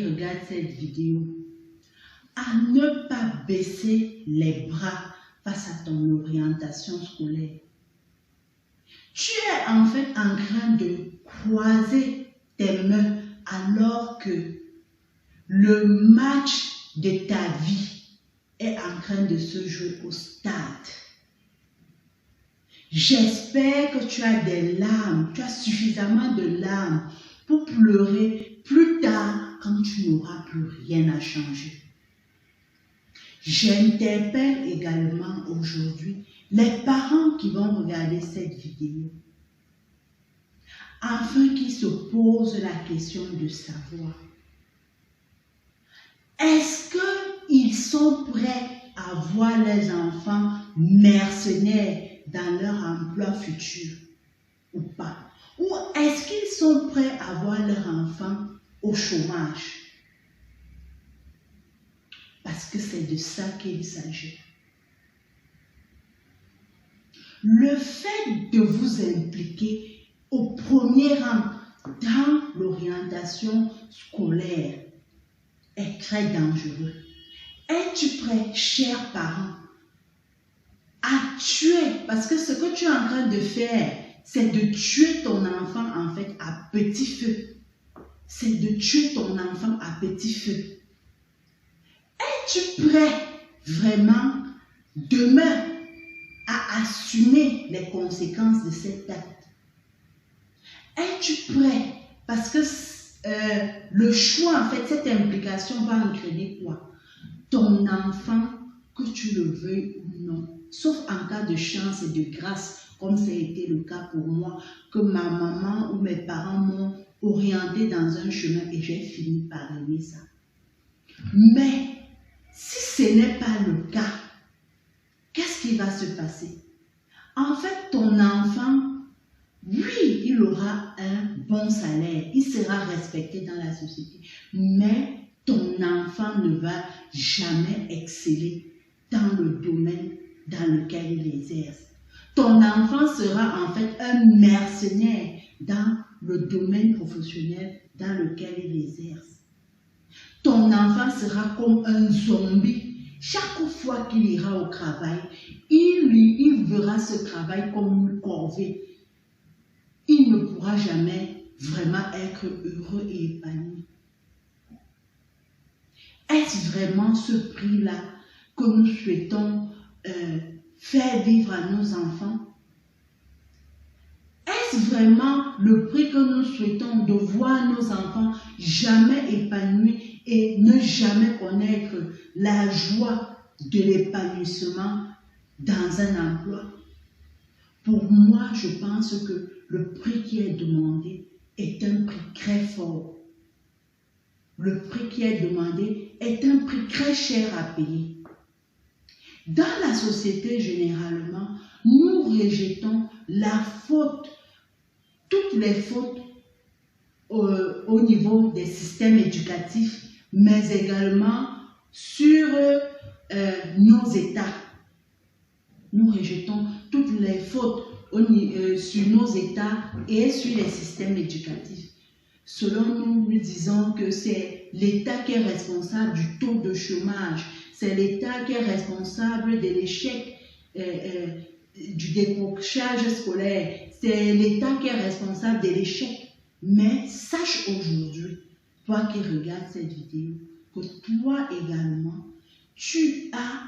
qui regarde cette vidéo à ne pas baisser les bras face à ton orientation scolaire. Tu es en fait en train de croiser tes mains alors que le match de ta vie est en train de se jouer au stade. J'espère que tu as des larmes, tu as suffisamment de larmes pour pleurer plus tard quand tu n'auras plus rien à changer. J'interpelle également aujourd'hui les parents qui vont regarder cette vidéo afin qu'ils se posent la question de savoir est-ce qu'ils sont prêts à voir les enfants mercenaires dans leur emploi futur ou pas? Ou est-ce qu'ils sont prêts à voir leurs enfants au chômage? Parce que c'est de ça qu'il s'agit. Le fait de vous impliquer au premier rang dans l'orientation scolaire est très dangereux. Es-tu prêt, chers parents, à tuer? Parce que ce que tu es en train de faire, c'est de tuer ton enfant en fait à petit feu. C'est de tuer ton enfant à petit feu. Es-tu prêt vraiment demain à assumer les conséquences de cet acte? Es-tu prêt? Parce que le choix, en fait, cette implication va entraîner quoi? Ton enfant, que tu le veuilles ou non, sauf en cas de chance et de grâce, comme ça a été le cas pour moi, que ma maman ou mes parents m'ont orienté dans un chemin et j'ai fini par aimer ça. Mais si ce n'est pas le cas, qu'est-ce qui va se passer? En fait, ton enfant, oui, il aura un bon salaire, il sera respecté dans la société, mais ton enfant ne va jamais exceller dans le domaine dans lequel il exerce. Ton enfant sera en fait un mercenaire dans le domaine professionnel dans lequel il exerce. Ton enfant sera comme un zombie. Chaque fois qu'il ira au travail, il verra ce travail comme une corvée. Il ne pourra jamais vraiment être heureux et épanoui. Est-ce vraiment ce prix-là que nous souhaitons faire vivre à nos enfants? Est-ce vraiment le prix que nous souhaitons de voir nos enfants jamais épanouis et ne jamais connaître la joie de l'épanouissement dans un emploi? Pour moi, je pense que le prix qui est demandé est un prix très fort. Le prix qui est demandé est un prix très cher à payer. Dans la société, généralement, nous rejetons la faute, toutes les fautes au niveau des systèmes éducatifs, mais également sur nos États. Nous rejetons toutes les fautes sur nos États et sur les systèmes éducatifs. Selon nous, nous disons que c'est l'État qui est responsable du taux de chômage, c'est l'État qui est responsable de l'échec du décrochage scolaire, c'est l'État qui est responsable de l'échec. Mais sache aujourd'hui, toi qui regardes cette vidéo, que toi également, tu as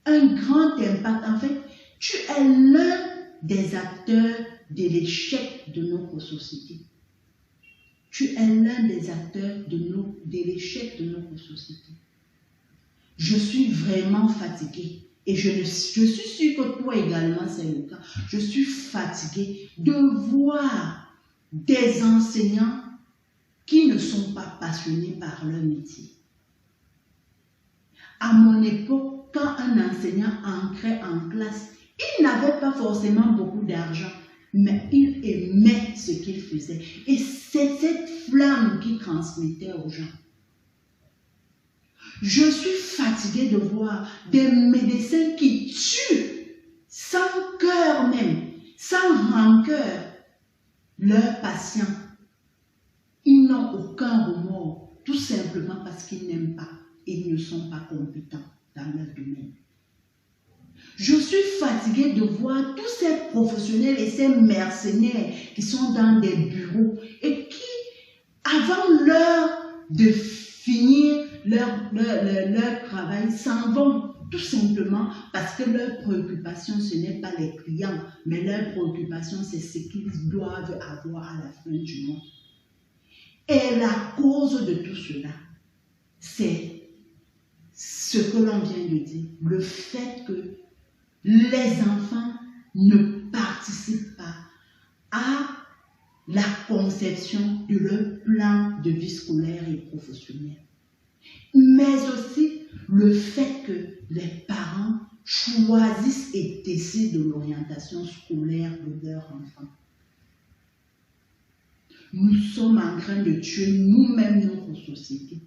un grand impact. En fait, tu es l'un des acteurs de l'échec de notre société. Tu es l'un des acteurs de l'échec de notre société. Je suis vraiment fatiguée et je suis sûre que toi également c'est le cas. Je suis fatiguée de voir des enseignants qui ne sont pas passionnés par leur métier. À mon époque, quand un enseignant entrait en classe, il n'avait pas forcément beaucoup d'argent, mais il aimait ce qu'il faisait. Et c'est cette flamme qu'il transmettait aux gens. Je suis fatiguée de voir des médecins qui tuent sans cœur même, sans rancœur, leurs patients. Ils n'ont aucun remords, tout simplement qu'ils n'aiment pas. Ils ne sont pas compétents dans leur domaine. Je suis fatiguée de voir tous ces professionnels et ces mercenaires qui sont dans des bureaux et qui, avant l'heure de finir leur travail, s'en vont tout simplement parce que leur préoccupation, ce n'est pas les clients, mais leur préoccupation, c'est ce qu'ils doivent avoir à la fin du mois. Et la cause de tout cela, c'est ce que l'on vient de dire, le fait que les enfants ne participent pas à la conception de leur plan de vie scolaire et professionnelle. Mais aussi le fait que les parents choisissent et décident de l'orientation scolaire de leurs enfants. Nous sommes en train de tuer nous-mêmes notre société.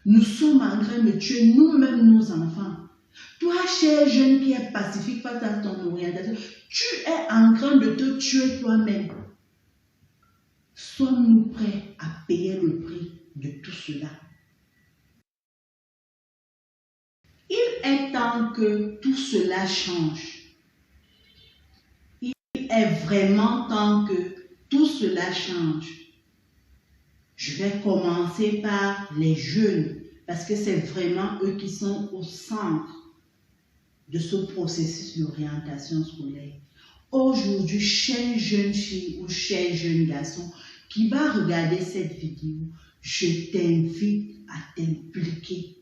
Nous sommes en train de tuer nous-mêmes nos enfants. Toi, cher jeune qui est pacifique face à ton orientation, tu es en train de te tuer toi-même. Sommes-nous prêts à payer le prix de tout cela? Il est temps que tout cela change. Il est vraiment temps que tout cela change. Je vais commencer par les jeunes, parce que c'est vraiment eux qui sont au centre de ce processus d'orientation scolaire. Aujourd'hui, chère jeune fille ou cher jeune garçon qui va regarder cette vidéo, je t'invite à t'impliquer.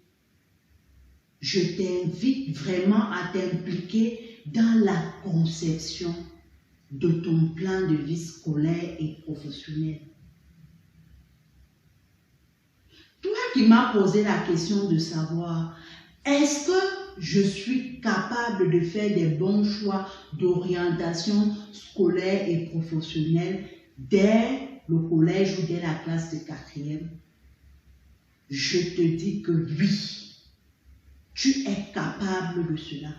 Je t'invite vraiment à t'impliquer dans la conception de ton plan de vie scolaire et professionnel. Toi qui m'as posé la question de savoir, est-ce que je suis capable de faire des bons choix d'orientation scolaire et professionnelle dès le collège ou dès la classe de 4e? Je te dis que oui, tu es capable de cela.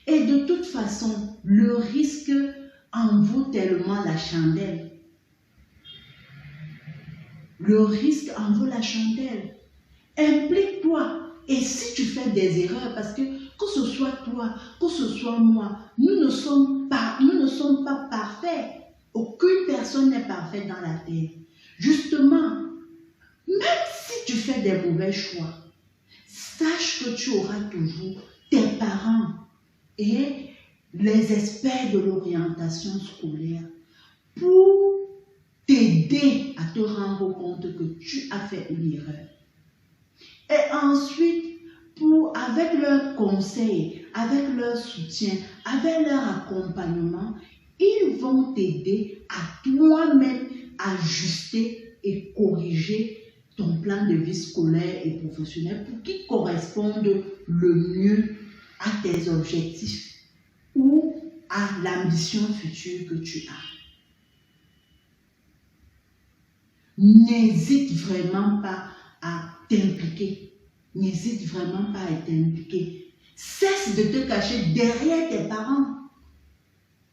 Et de toute façon, le risque en vaut tellement la chandelle. Le risque en vaut la chandelle. Implique-toi. Et si tu fais des erreurs, parce que ce soit toi, que ce soit moi, nous ne sommes pas parfaits. Aucune personne n'est parfaite dans la terre. Justement, même si tu fais des mauvais choix, sache que tu auras toujours tes parents et les experts de l'orientation scolaire pour t'aider à te rendre compte que tu as fait une erreur. Et ensuite, avec leurs conseils, avec leur soutien, avec leur accompagnement, ils vont t'aider à toi-même ajuster et corriger ton plan de vie scolaire et professionnel pour qu'il corresponde le mieux à tes objectifs ou à l'ambition future que tu as. N'hésite vraiment pas à t'impliquer. N'hésite vraiment pas à t'impliquer. Cesse de te cacher derrière tes parents.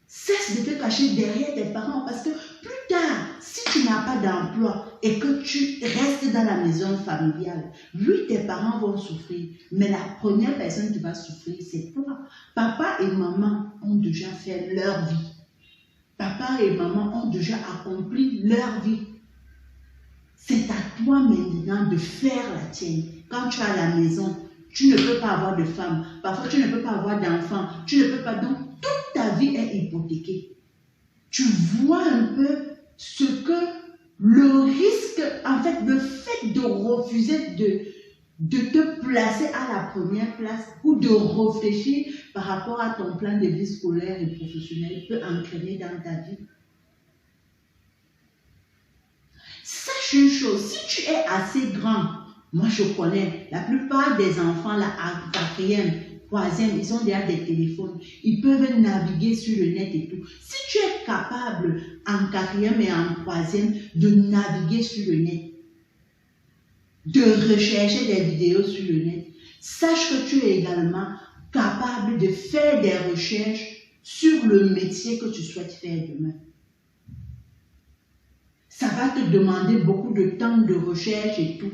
Cesse de te cacher derrière tes parents parce que plus tard, si tu n'as pas d'emploi et que tu restes dans la maison familiale, oui, tes parents vont souffrir, mais la première personne qui va souffrir, c'est toi. Papa et maman ont déjà fait leur vie. Papa et maman ont déjà accompli leur vie. C'est à toi maintenant de faire la tienne. Quand tu es à la maison, tu ne peux pas avoir de femme. Parfois, tu ne peux pas avoir d'enfant. Tu ne peux pas. Donc, toute ta vie est hypothéquée. Tu vois un peu ce que le risque, en fait, le fait de refuser de te placer à la première place ou de réfléchir par rapport à ton plan de vie scolaire et professionnel peut entraîner dans ta vie. Sache une chose, si tu es assez grand, moi je connais, la plupart des enfants là, à 4e, 3e, ils ont déjà des téléphones, ils peuvent naviguer sur le net et tout. Si tu es capable en 4e et en 3e de naviguer sur le net, de rechercher des vidéos sur le net, sache que tu es également capable de faire des recherches sur le métier que tu souhaites faire demain. Ça va te demander beaucoup de temps de recherche et tout.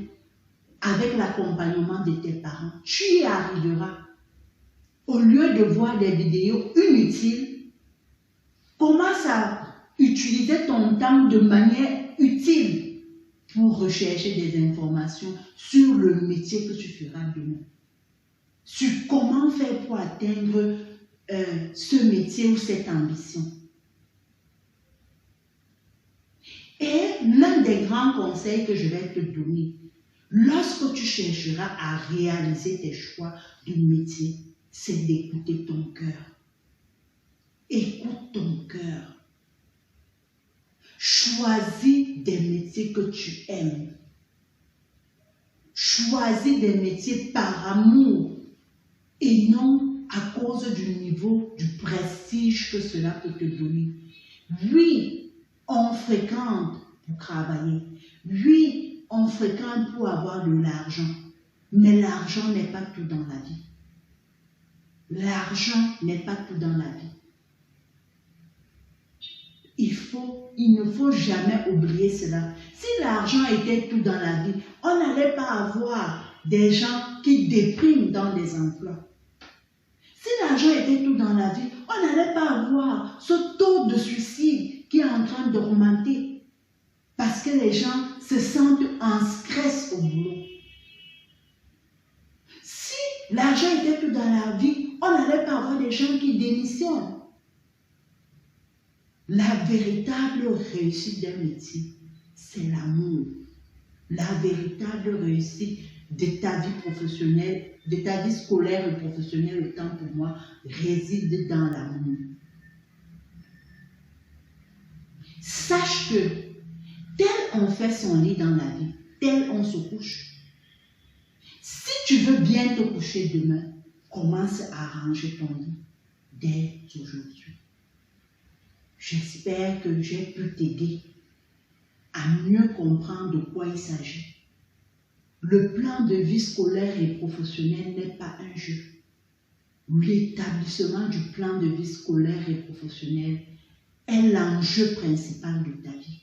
avec l'accompagnement de tes parents, tu y arriveras. Au lieu de voir des vidéos inutiles, commence à utiliser ton temps de manière utile pour rechercher des informations sur le métier que tu feras demain. Sur comment faire pour atteindre ce métier ou cette ambition. Et l'un des grands conseils que je vais te donner, lorsque tu chercheras à réaliser tes choix de métier, c'est d'écouter ton cœur. Écoute ton cœur. Choisis des métiers que tu aimes. Choisis des métiers par amour et non à cause du niveau, du prestige que cela peut te donner. Oui, on fréquente pour travailler. Oui, on fréquente pour avoir de l'argent. Mais l'argent n'est pas tout dans la vie. L'argent n'est pas tout dans la vie. Il ne faut jamais oublier cela. Si l'argent était tout dans la vie, on n'allait pas avoir des gens qui dépriment dans des emplois. Si l'argent était tout dans la vie, on n'allait pas avoir ce taux de suicide qui est en train d'augmenter. Parce que les gens se sentent en stress au boulot. Si l'argent était tout dans la vie, on n'allait pas avoir des gens qui démissionnent. La véritable réussite d'un métier, c'est l'amour. La véritable réussite de ta vie professionnelle, de ta vie scolaire et professionnelle, autant pour moi, réside dans l'amour. Sache que, tel on fait son lit dans la vie, tel on se couche. Si tu veux bien te coucher demain, commence à arranger ton lit dès aujourd'hui. J'espère que j'ai pu t'aider à mieux comprendre de quoi il s'agit. Le plan de vie scolaire et professionnel n'est pas un jeu. L'établissement du plan de vie scolaire et professionnel est l'enjeu principal de ta vie.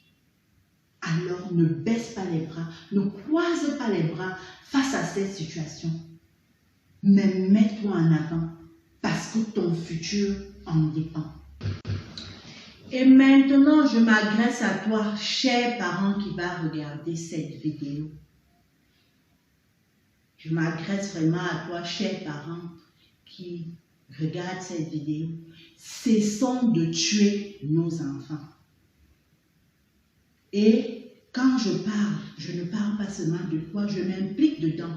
Alors ne baisse pas les bras, ne croise pas les bras face à cette situation. Mais mets-toi en avant parce que ton futur en dépend. Et maintenant, je m'adresse à toi, cher parent qui va regarder cette vidéo. Je m'adresse vraiment à toi, cher parent qui regarde cette vidéo. Cessons de tuer nos enfants. Et quand je parle, je ne parle pas seulement de toi, je m'implique dedans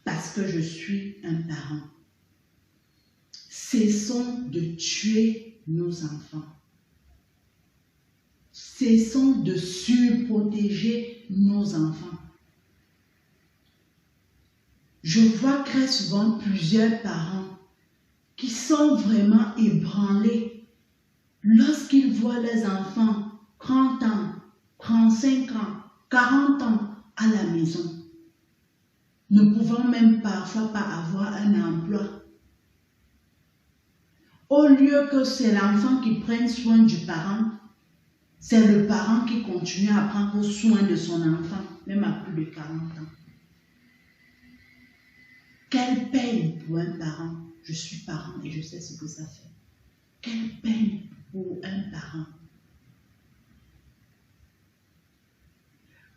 parce que je suis un parent. Cessons de tuer nos enfants. Cessons de surprotéger nos enfants. Je vois très souvent plusieurs parents qui sont vraiment ébranlés lorsqu'ils voient les enfants 30 ans, 35 ans, 40 ans à la maison, ne pouvant même parfois pas avoir un emploi. Au lieu que c'est l'enfant qui prenne soin du parent, c'est le parent qui continue à prendre soin de son enfant, même à plus de 40 ans. Quelle peine pour un parent. Je suis parent et je sais ce que ça fait. Quelle peine pour un parent.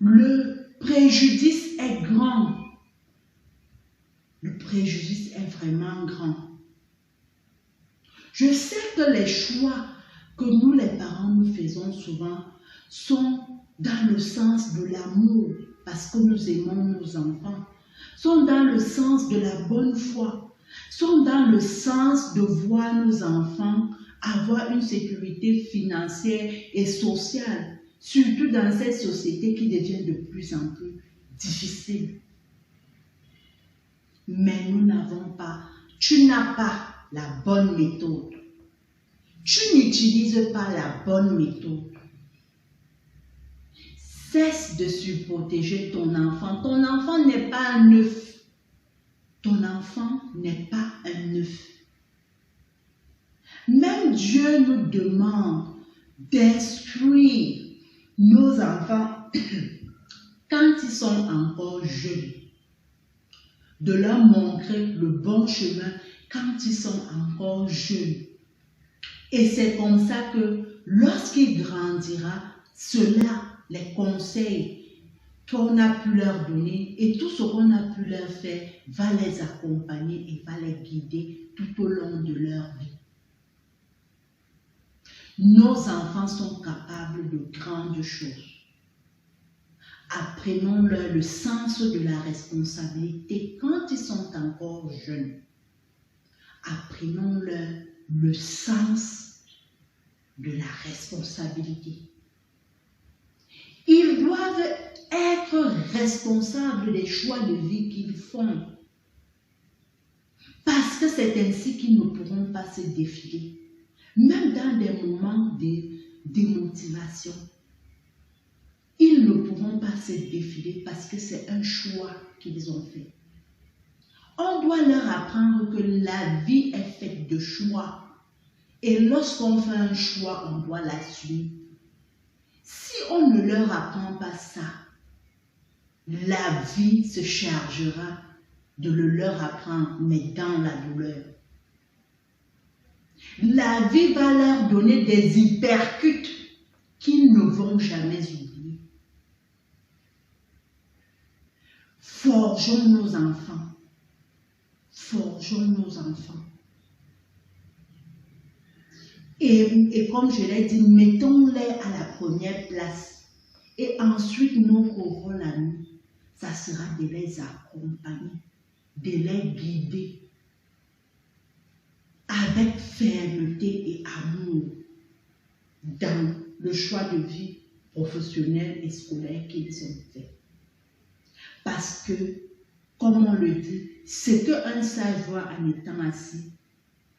Le préjudice est grand. Le préjudice est vraiment grand. Je sais que les choix que nous les parents nous faisons souvent sont dans le sens de l'amour parce que nous aimons nos enfants, sont dans le sens de la bonne foi, sont dans le sens de voir nos enfants avoir une sécurité financière et sociale, surtout dans cette société qui devient de plus en plus difficile. Mais nous n'avons pas, tu n'as pas la bonne méthode. Tu n'utilises pas la bonne méthode. Cesse de surprotéger ton enfant. Ton enfant n'est pas un œuf. Ton enfant n'est pas un œuf. Même Dieu nous demande d'instruire nos enfants quand ils sont encore jeunes. de leur montrer le bon chemin quand ils sont encore jeunes. Et c'est comme ça que lorsqu'il grandira, cela, les conseils qu'on a pu leur donner et tout ce qu'on a pu leur faire va les accompagner et va les guider tout au long de leur vie. Nos enfants sont capables de grandes choses. Apprenons-leur le sens de la responsabilité quand ils sont encore jeunes. Apprenons-leur le sens de la responsabilité. Ils doivent être responsables des choix de vie qu'ils font. Parce que c'est ainsi qu'ils ne pourront pas se défiler. Même dans des moments de démotivation, ils ne pourront pas se défiler parce que c'est un choix qu'ils ont fait. On doit leur apprendre que la vie est faite de choix. Et lorsqu'on fait un choix, on doit l'assumer. Si on ne leur apprend pas ça, la vie se chargera de le leur apprendre, mais dans la douleur. La vie va leur donner des hypercutes qu'ils ne vont jamais oublier. Forgeons nos enfants. Forgeons nos enfants. Et comme je l'ai dit, mettons-les à la première place. Et ensuite, notre rôle à nous, ça sera de les accompagner, de les guider avec fermeté et amour dans le choix de vie professionnelle et scolaire qu'ils ont fait. Parce que, comme on le dit, ce qu'un sage voit en étant assis,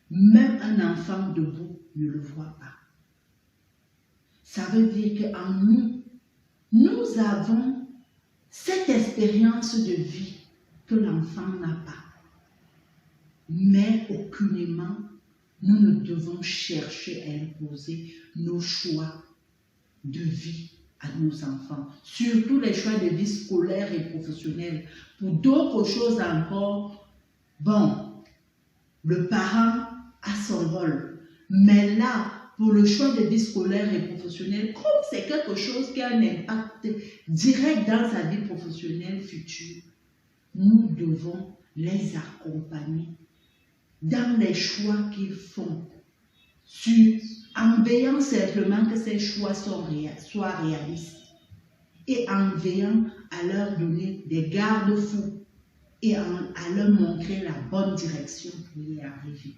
même un enfant debout ne le voit pas. Ça veut dire qu'en nous, nous avons cette expérience de vie que l'enfant n'a pas. Mais aucunement, nous ne devons chercher à imposer nos choix de vie à nos enfants. Surtout les choix de vie scolaires et professionnels. Pour d'autres choses encore, bon, le parent a son rôle. Mais là, pour le choix de vie scolaire et professionnelle, comme c'est quelque chose qui a un impact direct dans sa vie professionnelle future, nous devons les accompagner dans les choix qu'ils font, en veillant simplement que ces choix soient réalistes et en veillant à leur donner des garde-fous et à leur montrer la bonne direction pour y arriver.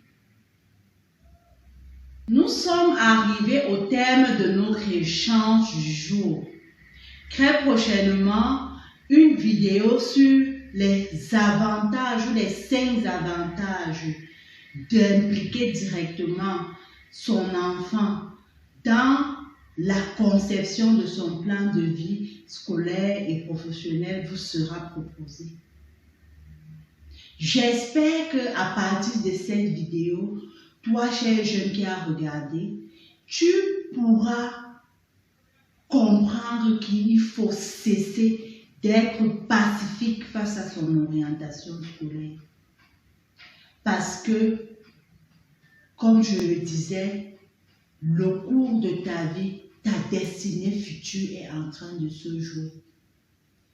Nous sommes arrivés au thème de notre échange du jour. Très prochainement, une vidéo sur les avantages ou les 5 avantages d'impliquer directement son enfant dans la conception de son plan de vie scolaire et professionnel vous sera proposée. J'espère qu'à partir de cette vidéo, toi, cher jeune qui as regardé, tu pourras comprendre qu'il faut cesser d'être pacifique face à son orientation scolaire. Parce que, comme je le disais, le cours de ta vie, ta destinée future est en train de se jouer.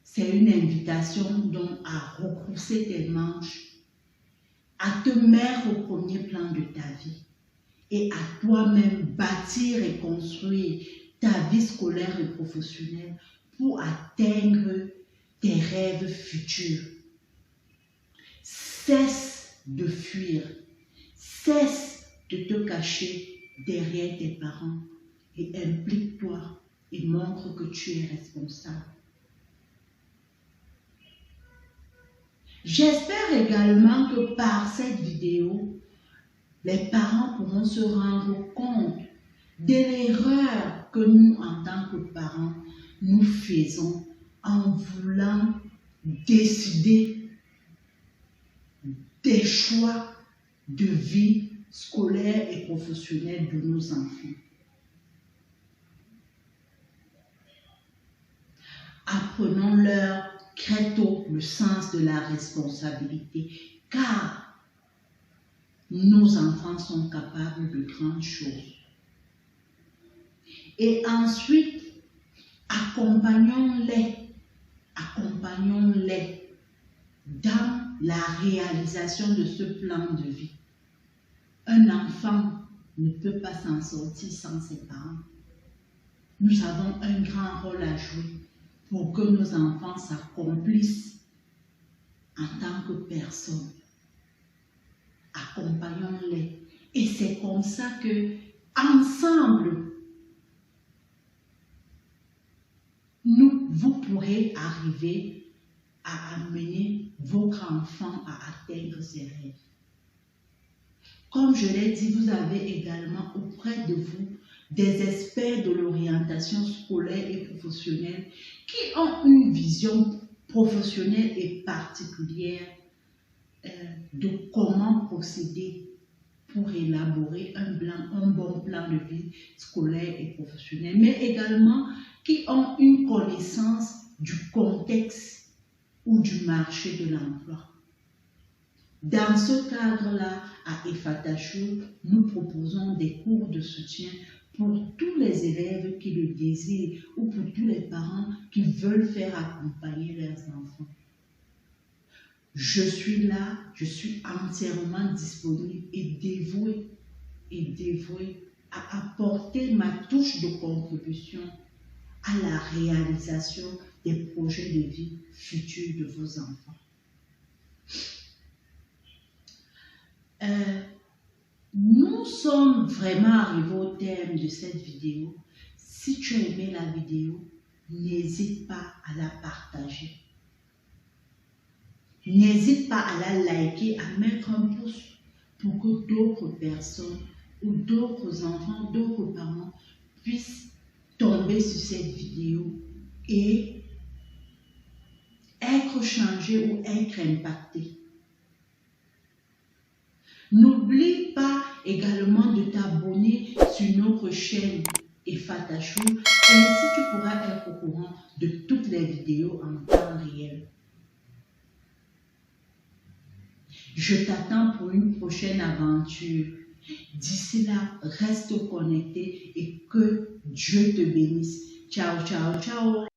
C'est une invitation donc à retrousser tes manches, à te mettre au premier plan de ta vie et à toi-même bâtir et construire ta vie scolaire et professionnelle pour atteindre tes rêves futurs. Cesse de fuir, cesse de te cacher derrière tes parents et implique-toi et montre que tu es responsable. J'espère également que par cette vidéo, les parents pourront se rendre compte de l'erreur que nous, en tant que parents, nous faisons en voulant décider des choix de vie scolaire et professionnelle de nos enfants. Apprenons-leur très tôt le sens de la responsabilité, car nos enfants sont capables de grandes choses. Et ensuite, accompagnons-les dans la réalisation de ce plan de vie. Un enfant ne peut pas s'en sortir sans ses parents. Nous avons un grand rôle à jouer pour que nos enfants s'accomplissent en tant que personnes. Accompagnons-les. Et c'est comme ça que, ensemble, vous pourrez arriver à amener votre enfant à atteindre ses rêves. Comme je l'ai dit, vous avez également auprès de vous des experts de l'orientation scolaire et professionnelle qui ont une vision professionnelle et particulière de comment procéder pour élaborer un bon plan de vie scolaire et professionnel, mais également qui ont une connaissance du contexte ou du marché de l'emploi. Dans ce cadre-là, à EFATACHO, nous proposons des cours de soutien pour tous les élèves qui le désirent ou pour tous les parents qui veulent faire accompagner leurs enfants. Je suis là, je suis entièrement disponible et dévouée à apporter ma touche de contribution à la réalisation des projets de vie futurs de vos enfants. Nous sommes vraiment arrivés au terme de cette vidéo. Si tu as aimé la vidéo, n'hésite pas à la partager. N'hésite pas à la liker, à mettre un pouce pour que d'autres personnes ou d'autres enfants, d'autres parents puissent tomber sur cette vidéo et être changés ou être impactés. N'oublie pas également de t'abonner sur notre chaîne EFATACHO, ainsi tu pourras être au courant de toutes les vidéos en temps réel. Je t'attends pour une prochaine aventure. D'ici là, reste connecté et que Dieu te bénisse. Ciao, ciao, ciao.